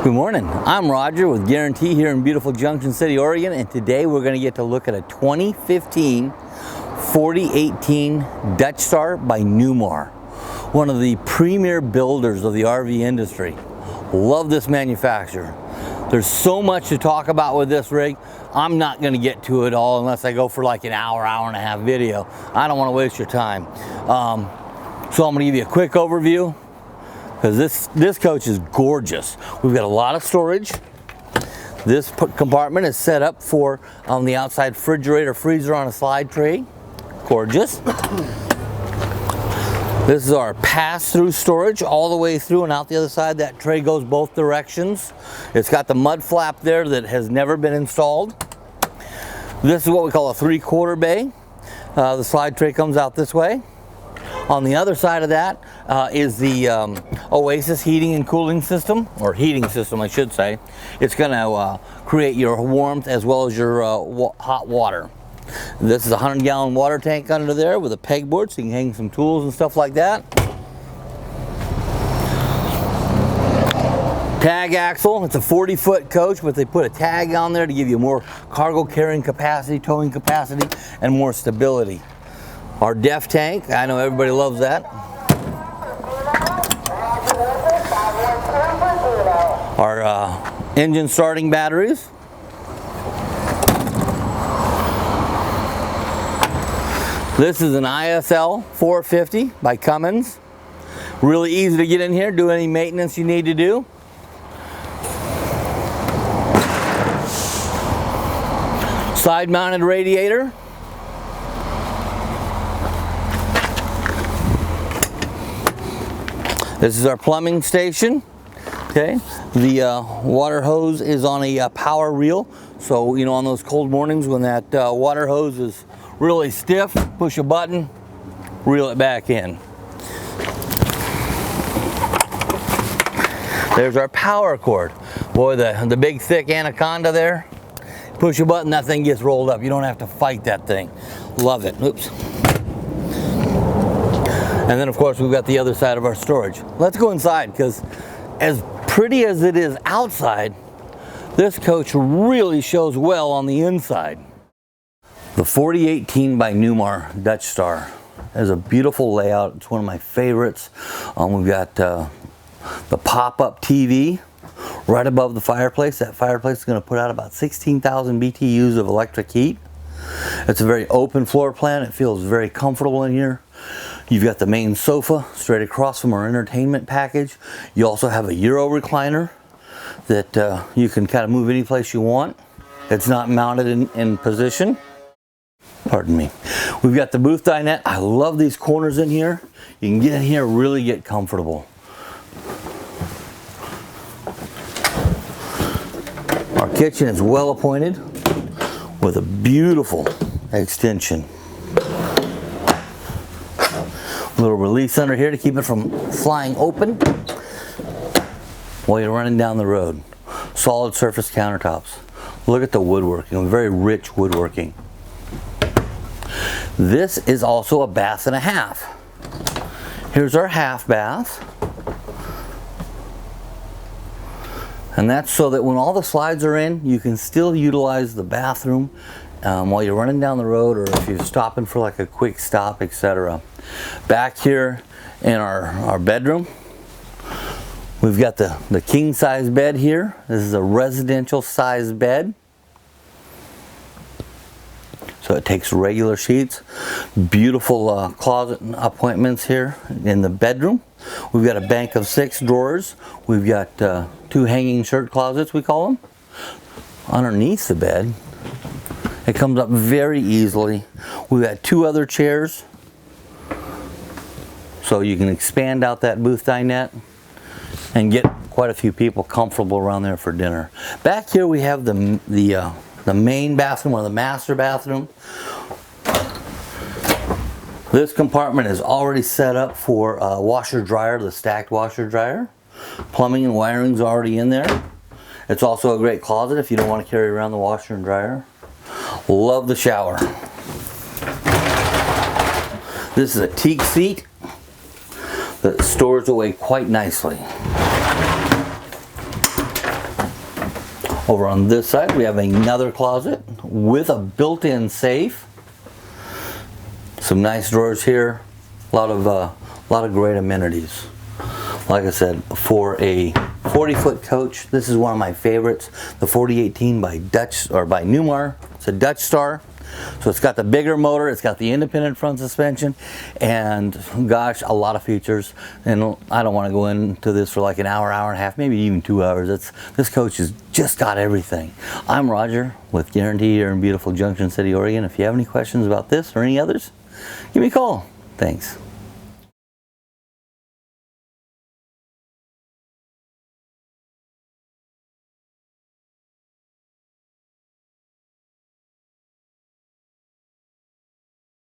Good morning, I'm Roger with Guarantee here in beautiful Junction City, Oregon, and today we're going to get to look at a 2015 4018 Dutch Star by Newmar, one of the premier builders of the RV industry. Love this manufacturer. There's so much to talk about with this rig. I'm not going to get to it all unless I go for like an hour and a half video. I don't want to waste your time. So I'm going to give you a quick overview, because this coach is gorgeous. We've got a lot of storage. This compartment is set up for on the outside refrigerator freezer on a slide tray. Gorgeous. This is our pass-through storage all the way through and out the other side. That tray goes both directions. It's got the mud flap there that has never been installed. This is what we call a 3/4 bay. The slide tray comes out this way. On the other side of that is the Oasis heating and cooling system, or heating system I should say. It's going to create your warmth as well as your hot water. This is a 100-gallon water tank under there with a pegboard so you can hang some tools and stuff like that. Tag axle, it's a 40-foot coach, but they put a tag on there to give you more cargo carrying capacity, towing capacity, and more stability. Our DEF tank, I know everybody loves that. Our engine starting batteries. This is an ISL 450 by Cummins. Really easy to get in here, do any maintenance you need to do. Side mounted radiator. This is our plumbing station. Okay, the water hose is on a power reel, so you know on those cold mornings when that water hose is really stiff, push a button, reel it back in. There's our power cord. Boy, the big thick anaconda there. Push a button, that thing gets rolled up. You don't have to fight that thing. Love it. Oops. And then of course we've got the other side of our storage. Let's go inside, because as pretty as it is outside, this coach really shows well on the inside. The 4018 by Newmar Dutch Star is a beautiful layout. It's one of my favorites. We've got the pop-up TV right above the fireplace. That fireplace is going to put out about 16,000 BTUs of electric heat. It's a very open floor plan. It feels very comfortable in here. You've got the main sofa straight across from our entertainment package. You also have a Euro recliner that you can kind of move any place you want. It's not mounted in position. Pardon me. We've got the booth dinette. I love these corners in here. You can get in here and really get comfortable. Our kitchen is well appointed with a beautiful extension. Little release under here to keep it from flying open while you're running down the road. Solid surface countertops. Look at the woodworking, very rich woodworking. This is also a bath and a half. Here's our half bath. And that's so that when all the slides are in, you can still utilize the bathroom while you're running down the road, or if you're stopping for like a quick stop, etc. Back here in our bedroom, we've got the king size bed here. This is a residential size bed, so it takes regular sheets. Beautiful closet appointments here in the bedroom. We've got a bank of 6 drawers. We've got 2 hanging shirt closets, we call them, underneath the bed. It comes up very easily. We've got 2 other chairs, so you can expand out that booth dinette and get quite a few people comfortable around there for dinner. Back here we have the main bathroom, or the master bathroom. This compartment is already set up for washer dryer, the stacked washer dryer. Plumbing and wiring's already in there. It's also a great closet if you don't want to carry around the washer and dryer. Love the shower. This is a teak seat that stores away quite nicely. Over on this side, we have another closet with a built-in safe. Some nice drawers here. A lot of great amenities. Like I said, for a 40-foot coach, this is one of my favorites. The 4018 by Newmar. It's a Dutch Star. So it's got the bigger motor, it's got the independent front suspension, and gosh, a lot of features. And I don't want to go into this for like an hour, hour and a half, maybe even 2 hours. This coach has just got everything. I'm Roger with Guarantee here in beautiful Junction City, Oregon. If you have any questions about this or any others, give me a call. Thanks.